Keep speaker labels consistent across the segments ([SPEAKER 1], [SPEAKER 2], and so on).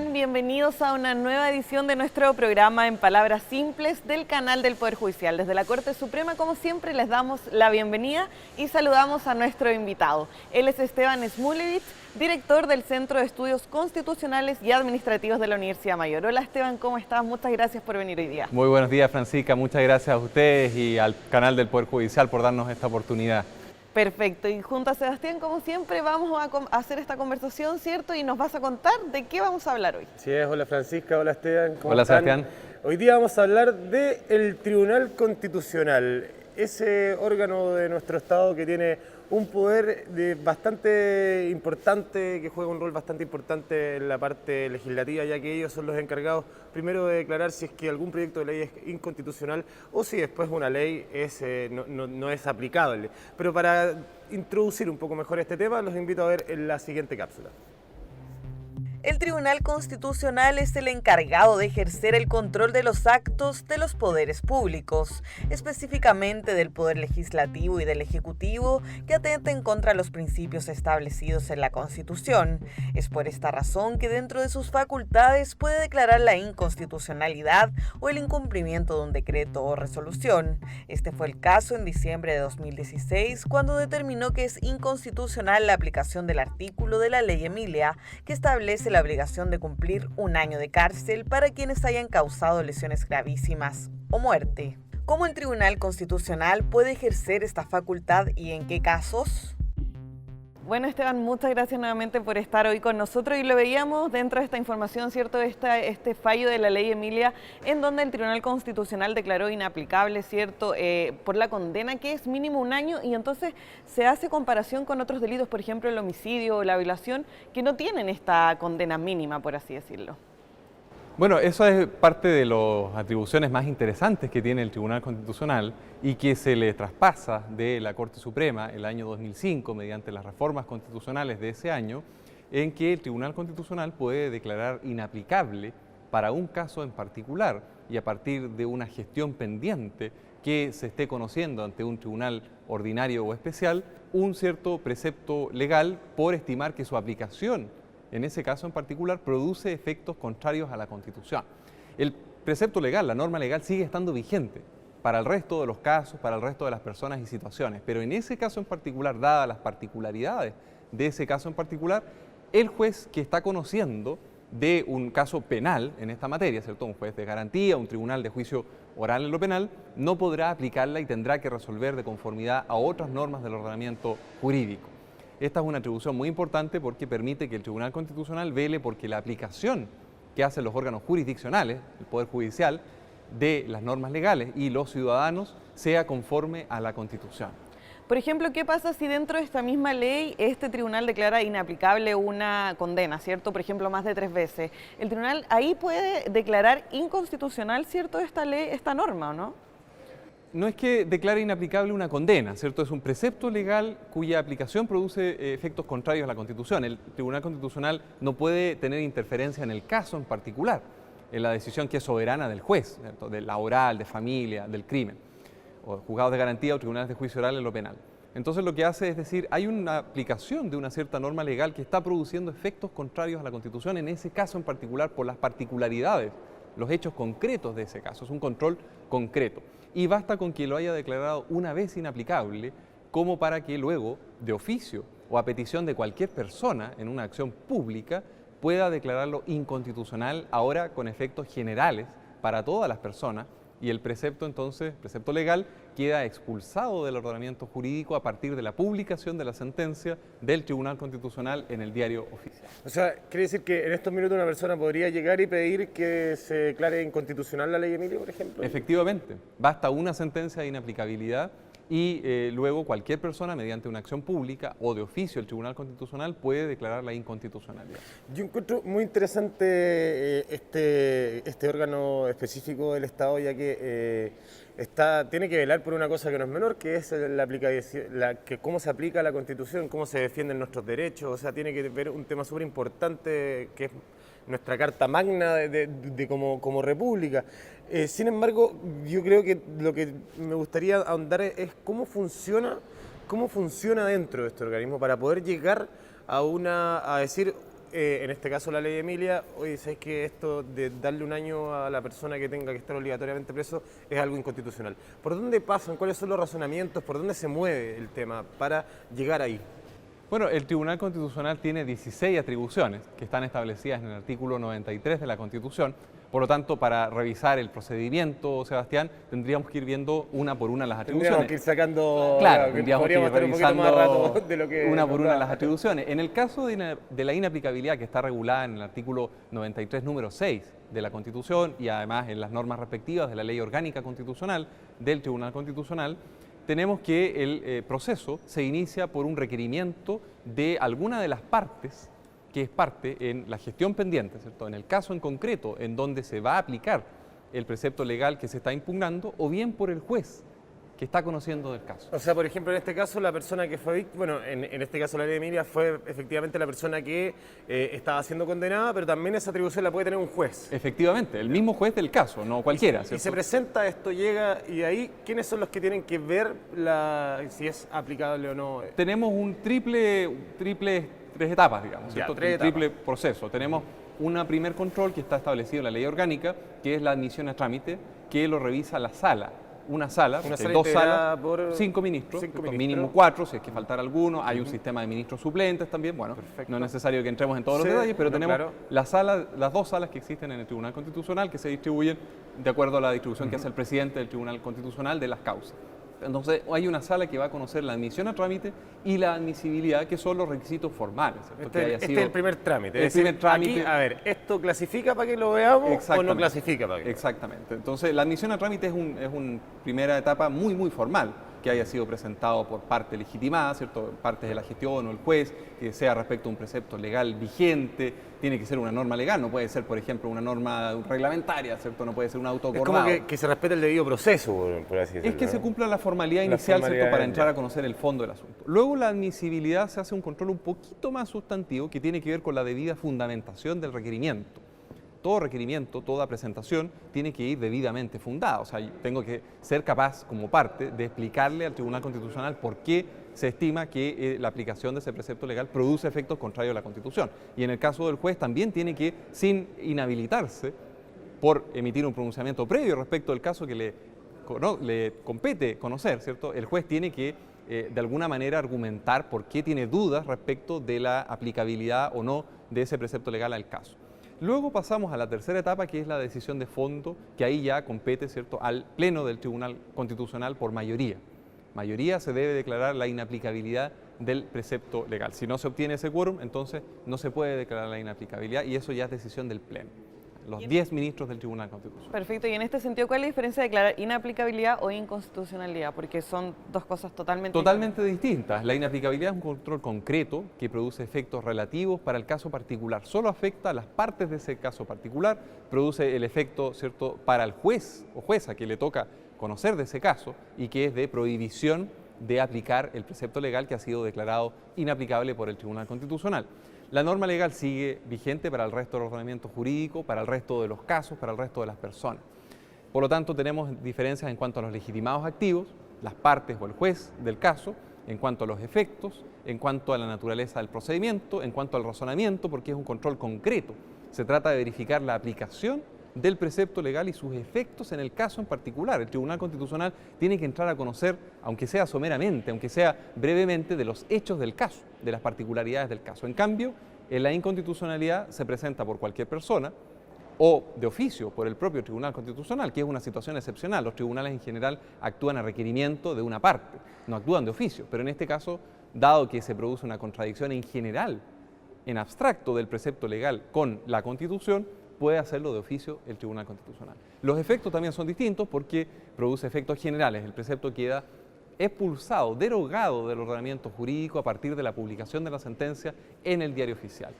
[SPEAKER 1] están? Bienvenidos a una nueva edición de nuestro programa En Palabras Simples del canal del Poder Judicial. Desde la Corte Suprema, como siempre, les damos la bienvenida y saludamos a nuestro invitado. Él es Esteban Smulevich, director del Centro de Estudios Constitucionales y Administrativos de la Universidad Mayor. Hola Esteban, ¿cómo estás? Muchas gracias por venir hoy día.
[SPEAKER 2] Muy buenos días, Francisca. Muchas gracias a ustedes y al canal del Poder Judicial por darnos esta oportunidad.
[SPEAKER 1] Perfecto, y junto a Sebastián, como siempre, vamos a hacer esta conversación, ¿cierto? Y nos vas a contar de qué vamos a hablar hoy.
[SPEAKER 3] Sí, hola Francisca, hola Esteban.
[SPEAKER 2] Hola Sebastián.
[SPEAKER 3] Hoy día vamos a hablar del Tribunal Constitucional, ese órgano de nuestro Estado que tiene un poder bastante importante, que juega un rol bastante importante en la parte legislativa, ya que ellos son los encargados primero de declarar si es que algún proyecto de ley es inconstitucional o si después una ley no es aplicable. Pero para introducir un poco mejor este tema, los invito a ver en la siguiente cápsula.
[SPEAKER 1] El Tribunal Constitucional es el encargado de ejercer el control de los actos de los poderes públicos, específicamente del Poder Legislativo y del Ejecutivo, que atenten contra los principios establecidos en la Constitución. Es por esta razón que dentro de sus facultades puede declarar la inconstitucionalidad o el incumplimiento de un decreto o resolución. Este fue el caso en diciembre de 2016, cuando determinó que es inconstitucional la aplicación del artículo de la Ley Emilia, que establece la obligación de cumplir 1 año de cárcel para quienes hayan causado lesiones gravísimas o muerte. ¿Cómo el Tribunal Constitucional puede ejercer esta facultad y en qué casos? Bueno, Esteban, muchas gracias nuevamente por estar hoy con nosotros y lo veíamos dentro de esta información, ¿cierto? Este fallo de la Ley Emilia, en donde el Tribunal Constitucional declaró inaplicable, ¿cierto? Por la condena, que es mínimo 1 año, y entonces se hace comparación con otros delitos, por ejemplo, el homicidio o la violación, que no tienen esta condena mínima, por así decirlo.
[SPEAKER 2] Bueno, eso es parte de las atribuciones más interesantes que tiene el Tribunal Constitucional y que se le traspasa de la Corte Suprema el año 2005 mediante las reformas constitucionales de ese año, en que el Tribunal Constitucional puede declarar inaplicable para un caso en particular y a partir de una gestión pendiente que se esté conociendo ante un tribunal ordinario o especial, un cierto precepto legal por estimar que su aplicación en ese caso en particular, produce efectos contrarios a la Constitución. El precepto legal, la norma legal, sigue estando vigente para el resto de los casos, para el resto de las personas y situaciones, pero en ese caso en particular, dadas las particularidades de ese caso en particular, el juez que está conociendo de un caso penal en esta materia, ¿cierto? Un juez de garantía, un tribunal de juicio oral en lo penal, no podrá aplicarla y tendrá que resolver de conformidad a otras normas del ordenamiento jurídico. Esta es una atribución muy importante porque permite que el Tribunal Constitucional vele porque la aplicación que hacen los órganos jurisdiccionales, el Poder Judicial, de las normas legales y los ciudadanos sea conforme a la Constitución.
[SPEAKER 1] Por ejemplo, ¿qué pasa si dentro de esta misma ley este tribunal declara inaplicable una condena, ¿cierto? Por ejemplo, más de 3 veces. El tribunal ahí puede declarar inconstitucional, ¿cierto?, esta ley, esta norma, ¿o no?
[SPEAKER 2] No es que declare inaplicable una condena, ¿cierto? Es un precepto legal cuya aplicación produce efectos contrarios a la Constitución. El Tribunal Constitucional no puede tener interferencia en el caso en particular, en la decisión que es soberana del juez, ¿cierto? De la oral, de familia, del crimen, o juzgados de garantía o tribunales de juicio oral en lo penal. Entonces lo que hace es decir, hay una aplicación de una cierta norma legal que está produciendo efectos contrarios a la Constitución, en ese caso en particular por las particularidades, los hechos concretos de ese caso, es un control concreto. Y basta con que lo haya declarado una vez inaplicable como para que luego, de oficio o a petición de cualquier persona en una acción pública, pueda declararlo inconstitucional ahora con efectos generales para todas las personas y el precepto entonces, precepto legal, queda expulsado del ordenamiento jurídico a partir de la publicación de la sentencia del Tribunal Constitucional en el diario oficial.
[SPEAKER 3] O sea, ¿quiere decir que en estos minutos una persona podría llegar y pedir que se declare inconstitucional la Ley Emilia, por ejemplo?
[SPEAKER 2] Efectivamente, basta una sentencia de inaplicabilidad y luego cualquier persona mediante una acción pública o de oficio el Tribunal Constitucional puede declarar la inconstitucionalidad.
[SPEAKER 3] Yo encuentro muy interesante este órgano específico del Estado, ya que tiene que velar por una cosa que no es menor, que es la aplicación, cómo se aplica la Constitución, cómo se defienden nuestros derechos. O sea, tiene que ver un tema súper importante que es nuestra Carta Magna como república. Sin embargo, yo creo que lo que me gustaría ahondar es cómo funciona dentro de este organismo para poder llegar a decir en este caso la ley Emilia, oye, ¿sabes que esto de darle un año a la persona que tenga que estar obligatoriamente preso es algo inconstitucional? ¿Por dónde pasan? ¿Cuáles son los razonamientos? ¿Por dónde se mueve el tema para llegar ahí?
[SPEAKER 2] Bueno, el Tribunal Constitucional tiene 16 atribuciones que están establecidas en el artículo 93 de la Constitución. Por lo tanto, para revisar el procedimiento, Sebastián, tendríamos que ir viendo una por una las atribuciones.
[SPEAKER 3] Tendríamos que ir sacando,
[SPEAKER 2] claro, tendríamos que ir
[SPEAKER 3] estar un poquito
[SPEAKER 2] revisando
[SPEAKER 3] más rato de lo que
[SPEAKER 2] una por una
[SPEAKER 3] nos da.
[SPEAKER 2] las atribuciones. En el caso de la inaplicabilidad que está regulada en el artículo 93, número 6 de la Constitución y además en las normas respectivas de la Ley Orgánica Constitucional del Tribunal Constitucional, tenemos que el proceso se inicia por un requerimiento de alguna de las partes que es parte en la gestión pendiente, ¿cierto? En el caso en concreto en donde se va a aplicar el precepto legal que se está impugnando, o bien por el juez que está conociendo del caso.
[SPEAKER 3] O sea, por ejemplo, en este caso la persona que fue víctima, bueno, en este caso la ley Emilia fue efectivamente la persona que estaba siendo condenada, pero también esa atribución la puede tener un juez.
[SPEAKER 2] Efectivamente, el mismo juez del caso, no cualquiera,
[SPEAKER 3] Y
[SPEAKER 2] ¿cierto?
[SPEAKER 3] se presenta esto, llega, y ahí, ¿quiénes son los que tienen que ver si es aplicable o no?
[SPEAKER 2] Tenemos un triple, tres etapas, digamos,
[SPEAKER 3] Ya,
[SPEAKER 2] ¿cierto?
[SPEAKER 3] tres
[SPEAKER 2] Un triple proceso. Tenemos un primer control que está establecido en la ley orgánica, que es la admisión a trámite, que lo revisa la sala. Una sala, porque hay dos salas,
[SPEAKER 3] por
[SPEAKER 2] 5 ministros,
[SPEAKER 3] cinco
[SPEAKER 2] ¿cierto?
[SPEAKER 3] ministros.
[SPEAKER 2] Mínimo 4, si es que faltara alguno. Hay un sistema de ministros suplentes también. Bueno,
[SPEAKER 3] Perfecto.
[SPEAKER 2] no es necesario que entremos en todos los
[SPEAKER 3] Sí,
[SPEAKER 2] detalles, pero
[SPEAKER 3] no,
[SPEAKER 2] tenemos
[SPEAKER 3] claro.
[SPEAKER 2] las dos salas que existen en el Tribunal Constitucional que se distribuyen de acuerdo a la distribución que hace el presidente del Tribunal Constitucional de las causas. Entonces, hay una sala que va a conocer la admisión a trámite y la admisibilidad, que son los requisitos formales, ¿cierto? Que haya
[SPEAKER 3] Este
[SPEAKER 2] sido
[SPEAKER 3] es el primer trámite.
[SPEAKER 2] el
[SPEAKER 3] Es decir,
[SPEAKER 2] primer trámite.
[SPEAKER 3] aquí, a ver, ¿esto clasifica para que lo veamos o no
[SPEAKER 2] Exactamente.
[SPEAKER 3] clasifica para que lo veamos?
[SPEAKER 2] Exactamente. Entonces, la admisión a trámite es una primera etapa muy formal, que haya sido presentado por parte legitimada, ¿cierto? Partes de la gestión o el juez, que sea respecto a un precepto legal vigente, tiene que ser una norma legal, no puede ser, por ejemplo, una norma reglamentaria, ¿cierto? No puede ser un auto
[SPEAKER 3] Es como
[SPEAKER 2] acordado.
[SPEAKER 3] que se respete el debido proceso, por así decirlo.
[SPEAKER 2] Es que se
[SPEAKER 3] ¿no?
[SPEAKER 2] cumpla la formalidad
[SPEAKER 3] La
[SPEAKER 2] inicial,
[SPEAKER 3] formalidad,
[SPEAKER 2] ¿cierto? Para entrar
[SPEAKER 3] ya.
[SPEAKER 2] a conocer el fondo del asunto. Luego la admisibilidad se hace un control un poquito más sustantivo que tiene que ver con la debida fundamentación del requerimiento. Todo requerimiento, toda presentación tiene que ir debidamente fundada. O sea, tengo que ser capaz, como parte, de explicarle al Tribunal Constitucional por qué se estima que la aplicación de ese precepto legal produce efectos contrarios a la Constitución. Y en el caso del juez también tiene que, sin inhabilitarse por emitir un pronunciamiento previo respecto del caso que le compete conocer, ¿cierto? El juez tiene que, de alguna manera, argumentar por qué tiene dudas respecto de la aplicabilidad o no de ese precepto legal al caso. Luego pasamos a la tercera etapa, que es la decisión de fondo, que ahí ya compete, ¿cierto?, al Pleno del Tribunal Constitucional por mayoría. Mayoría se debe declarar la inaplicabilidad del precepto legal. Si no se obtiene ese quórum, entonces no se puede declarar la inaplicabilidad y eso ya es decisión del Pleno. Los 10 ministros del Tribunal Constitucional.
[SPEAKER 1] Perfecto, y en este sentido, ¿cuál es la diferencia de declarar inaplicabilidad o inconstitucionalidad? Porque son dos cosas
[SPEAKER 2] Totalmente distintas. La inaplicabilidad es un control concreto que produce efectos relativos para el caso particular. Solo afecta a las partes de ese caso particular, produce el efecto, ¿cierto?, para el juez o jueza que le toca conocer de ese caso y que es de prohibición de aplicar el precepto legal que ha sido declarado inaplicable por el Tribunal Constitucional. La norma legal sigue vigente para el resto del ordenamiento jurídico, para el resto de los casos, para el resto de las personas. Por lo tanto, tenemos diferencias en cuanto a los legitimados activos, las partes o el juez del caso, en cuanto a los efectos, en cuanto a la naturaleza del procedimiento, en cuanto al razonamiento, porque es un control concreto. Se trata de verificar la aplicación del precepto legal y sus efectos en el caso en particular. El Tribunal Constitucional tiene que entrar a conocer, aunque sea someramente, aunque sea brevemente, de los hechos del caso, de las particularidades del caso. En cambio, en la inconstitucionalidad se presenta por cualquier persona o de oficio por el propio Tribunal Constitucional, que es una situación excepcional. Los tribunales en general actúan a requerimiento de una parte, no actúan de oficio, pero en este caso, dado que se produce una contradicción en general, en abstracto del precepto legal con la Constitución, puede hacerlo de oficio el Tribunal Constitucional. Los efectos también son distintos porque produce efectos generales. El precepto queda expulsado, derogado del ordenamiento jurídico a partir de la publicación de la sentencia en el diario oficial.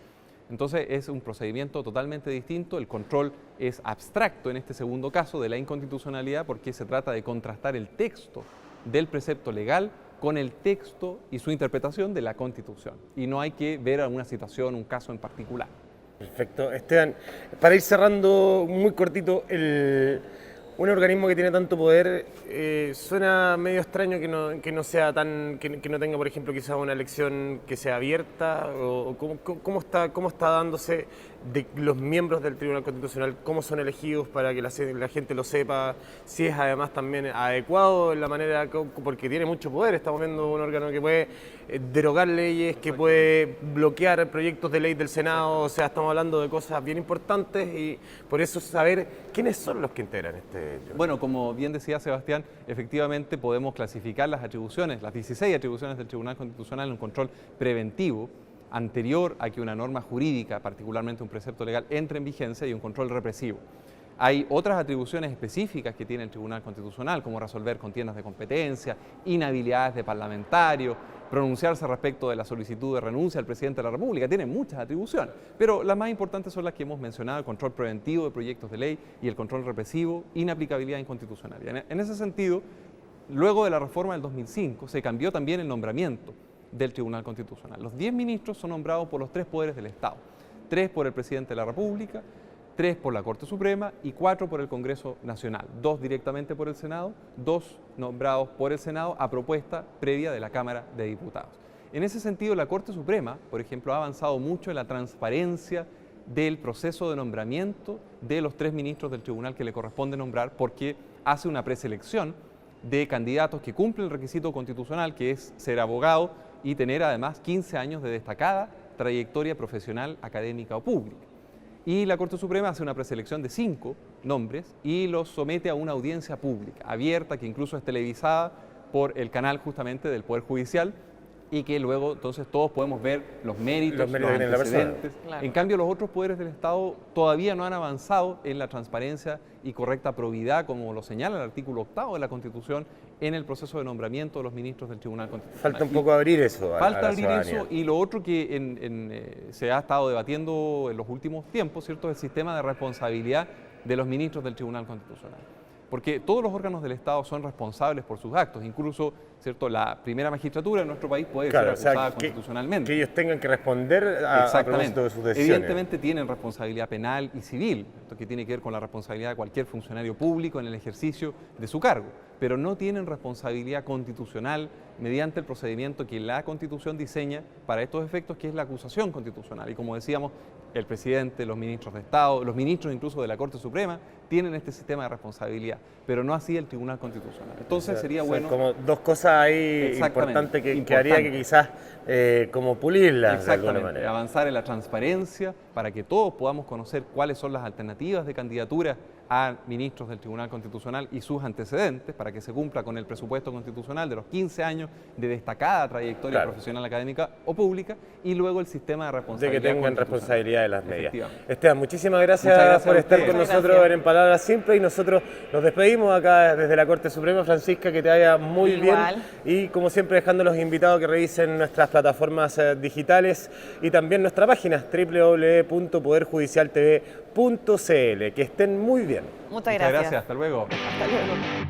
[SPEAKER 2] Entonces es un procedimiento totalmente distinto, el control es abstracto en este segundo caso de la inconstitucionalidad porque se trata de contrastar el texto del precepto legal con el texto y su interpretación de la Constitución. Y no hay que ver alguna situación, un caso en particular.
[SPEAKER 3] Perfecto. Esteban, para ir cerrando muy cortito, Un organismo que tiene tanto poder, suena medio extraño que no sea que no tenga, por ejemplo, quizás una elección que sea abierta, o cómo está dándose de los miembros del Tribunal Constitucional, cómo son elegidos para que la gente lo sepa, si es además también adecuado en la manera, porque tiene mucho poder. Estamos viendo un órgano que puede derogar leyes, que puede bloquear proyectos de ley del Senado, o sea, estamos hablando de cosas bien importantes y por eso saber quiénes son los que integran este tribunal.
[SPEAKER 2] Bueno, como bien decía Sebastián, efectivamente podemos clasificar las atribuciones, las 16 atribuciones del Tribunal Constitucional en un control preventivo, anterior a que una norma jurídica, particularmente un precepto legal, entre en vigencia, y un control represivo. Hay otras atribuciones específicas que tiene el Tribunal Constitucional, como resolver contiendas de competencia, inhabilidades de parlamentarios, pronunciarse respecto de la solicitud de renuncia al presidente de la República. Tiene muchas atribuciones, pero las más importantes son las que hemos mencionado: el control preventivo de proyectos de ley y el control represivo, inaplicabilidad inconstitucionalidad. En ese sentido, luego de la reforma del 2005, se cambió también el nombramiento del Tribunal Constitucional. Los 10 ministros son nombrados por los 3 poderes del Estado: 3 por el presidente de la República, 3 por la Corte Suprema y 4 por el Congreso Nacional. 2 directamente por el Senado, 2 nombrados por el Senado a propuesta previa de la Cámara de Diputados. En ese sentido, la Corte Suprema, por ejemplo, ha avanzado mucho en la transparencia del proceso de nombramiento de los 3 ministros del tribunal que le corresponde nombrar, porque hace una preselección de candidatos que cumplen el requisito constitucional, que es ser abogado y tener además 15 años de destacada trayectoria profesional, académica o pública. Y la Corte Suprema hace una preselección de 5 nombres y los somete a una audiencia pública, abierta, que incluso es televisada por el canal justamente del Poder Judicial, y que luego entonces todos podemos ver los méritos, los antecedentes. Claro. En cambio, los otros poderes del Estado todavía no han avanzado en la transparencia y correcta probidad, como lo señala el artículo 8º de la Constitución, en el proceso de nombramiento de los ministros del Tribunal Constitucional.
[SPEAKER 3] Falta un poco abrir eso.
[SPEAKER 2] Falta abrir eso, y lo otro que se ha estado debatiendo en los últimos tiempos, ¿cierto?, es el sistema de responsabilidad de los ministros del Tribunal Constitucional. Porque todos los órganos del Estado son responsables por sus actos, incluso, ¿cierto?, la primera magistratura de nuestro país puede ser acusada constitucionalmente.
[SPEAKER 3] Que ellos tengan que responder a propósito de sus decisiones.
[SPEAKER 2] Evidentemente tienen responsabilidad penal y civil, esto que tiene que ver con la responsabilidad de cualquier funcionario público en el ejercicio de su cargo, pero no tienen responsabilidad constitucional mediante el procedimiento que la Constitución diseña para estos efectos, que es la acusación constitucional. Y como decíamos, el presidente, los ministros de Estado, los ministros incluso de la Corte Suprema, tienen este sistema de responsabilidad, pero no así el Tribunal Constitucional. Entonces sería bueno...
[SPEAKER 3] Como dos cosas ahí importantes que haría que quizás como pulirlas de alguna manera.
[SPEAKER 2] Avanzar en la transparencia para que todos podamos conocer cuáles son las alternativas de candidatura a ministros del Tribunal Constitucional y sus antecedentes, para que se cumpla con el presupuesto constitucional de los 15 años de destacada trayectoria profesional, académica o pública, y luego el sistema de responsabilidad.
[SPEAKER 3] De que tengan responsabilidad de las medidas. Esteban, muchísimas gracias por estar con nosotros en Palabras Simples, y nosotros nos despedimos acá desde la Corte Suprema. Francisca, que te vaya muy bien, y como siempre dejando los invitados que revisen nuestras plataformas digitales y también nuestra página www.poderjudicialtv.cl. Que estén muy bien.
[SPEAKER 2] Muchas gracias. Hasta luego.
[SPEAKER 1] Hasta luego.